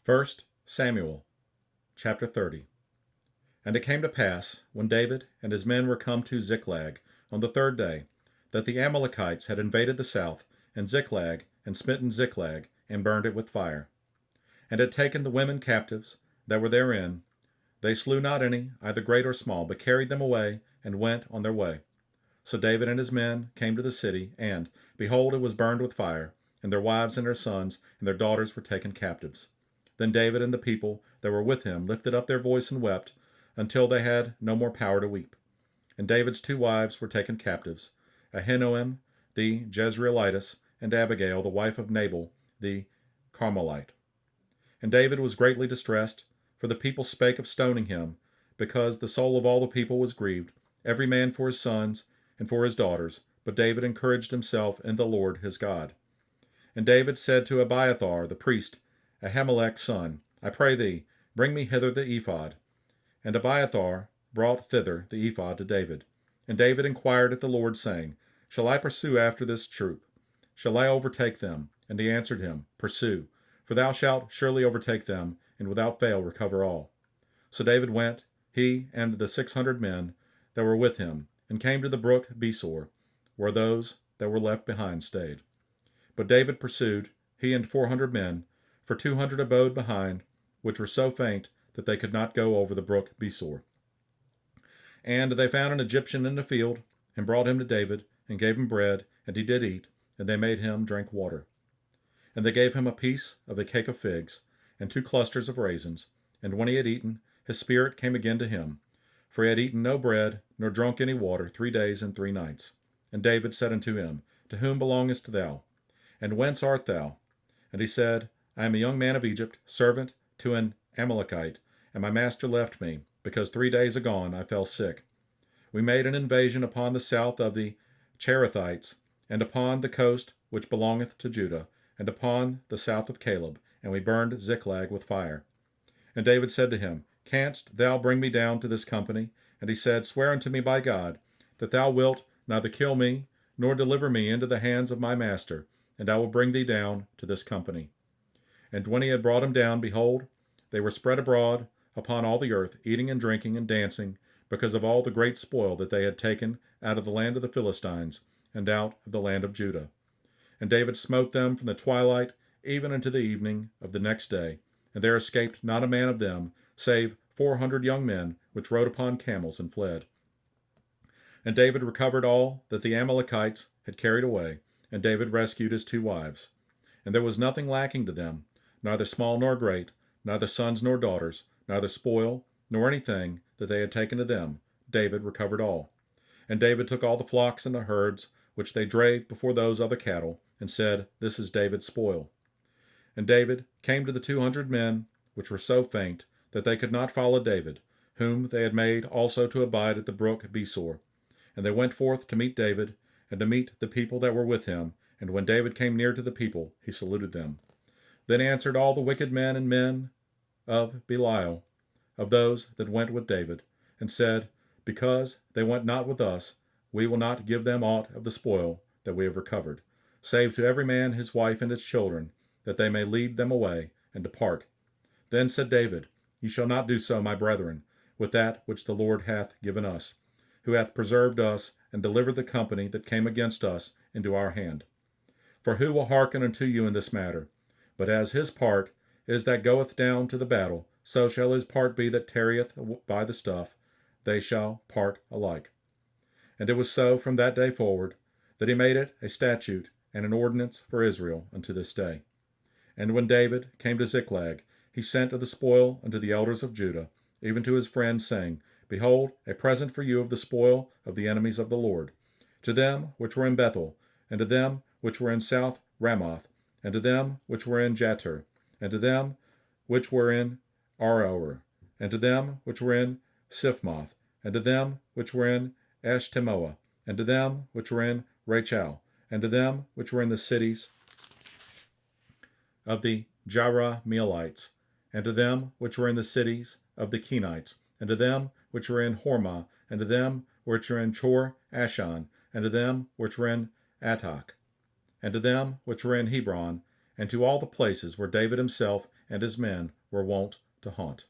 First Samuel chapter 30. And it came to pass, when David and his men were come to Ziklag on the third day, that the Amalekites had invaded the south, and Ziklag, and smitten Ziklag, and burned it with fire, and had taken the women captives that were therein. They slew not any, either great or small, but carried them away, and went on their way. So David and his men came to the city, and, behold, it was burned with fire, and their wives and their sons and their daughters were taken captives. Then David and the people that were with him lifted up their voice and wept, until they had no more power to weep. And David's two wives were taken captives, Ahinoam the Jezreelitess, and Abigail the wife of Nabal the Carmelite. And David was greatly distressed, for the people spake of stoning him, because the soul of all the people was grieved, every man for his sons and for his daughters. But David encouraged himself in the Lord his God. And David said to Abiathar the priest, Ahimelech's son, I pray thee, bring me hither the ephod. And Abiathar brought thither the ephod to David. And David inquired at the Lord, saying, Shall I pursue after this troop? Shall I overtake them? And he answered him, Pursue, for thou shalt surely overtake them, and without fail recover all. So David went, he and the 600 men that were with him, and came to the brook Besor, where those that were left behind stayed. But David pursued, he and 400 men, for 200 abode behind, which were so faint that they could not go over the brook Besor. And they found an Egyptian in the field, and brought him to David, and gave him bread, and he did eat, and they made him drink water. And they gave him a piece of a cake of figs, and 2 clusters of raisins. And when he had eaten, his spirit came again to him, for he had eaten no bread, nor drunk any water 3 days and 3 nights. And David said unto him, To whom belongest thou? And whence art thou? And he said, I am a young man of Egypt, servant to an Amalekite, and my master left me, because 3 days agone I fell sick. We made an invasion upon the south of the Cherethites, and upon the coast which belongeth to Judah, and upon the south of Caleb, and we burned Ziklag with fire. And David said to him, Canst thou bring me down to this company? And he said, Swear unto me by God, that thou wilt neither kill me, nor deliver me into the hands of my master, and I will bring thee down to this company. And when he had brought him down, behold, they were spread abroad upon all the earth, eating and drinking and dancing, because of all the great spoil that they had taken out of the land of the Philistines, and out of the land of Judah. And David smote them from the twilight even unto the evening of the next day, and there escaped not a man of them, save 400 young men, which rode upon camels and fled. And David recovered all that the Amalekites had carried away, and David rescued his 2 wives. And there was nothing lacking to them, neither small nor great, neither sons nor daughters, neither spoil, nor anything that they had taken to them. David recovered all. And David took all the flocks and the herds, which they drave before those other cattle, and said, This is David's spoil. And David came to the 200 men, which were so faint that they could not follow David, whom they had made also to abide at the brook Besor. And they went forth to meet David, and to meet the people that were with him. And when David came near to the people, he saluted them. Then answered all the wicked men and men of Belial, of those that went with David, and said, Because they went not with us, we will not give them aught of the spoil that we have recovered, save to every man his wife and his children, that they may lead them away and depart. Then said David, Ye shall not do so, my brethren, with that which the Lord hath given us, who hath preserved us and delivered the company that came against us into our hand. For who will hearken unto you in this matter? But as his part is that goeth down to the battle, so shall his part be that tarrieth by the stuff. They shall part alike. And it was so from that day forward, that he made it a statute and an ordinance for Israel unto this day. And when David came to Ziklag, he sent of the spoil unto the elders of Judah, even to his friends, saying, Behold, a present for you of the spoil of the enemies of the Lord. To them which were in Bethel, and to them which were in South Ramoth, and to them which were in Jatir, and to them which were in Aroer, and to them which were in Siphmoth, and to them which were in Eshtemoa, and to them which were in Rachel, and to them which were in the cities of the Jerahmeelites, and to them which were in the cities of the Kenites, and to them which were in Hormah, and to them which were in Chor Ashan, and to them which were in Atach, and to them which were in Hebron, and to all the places where David himself and his men were wont to haunt.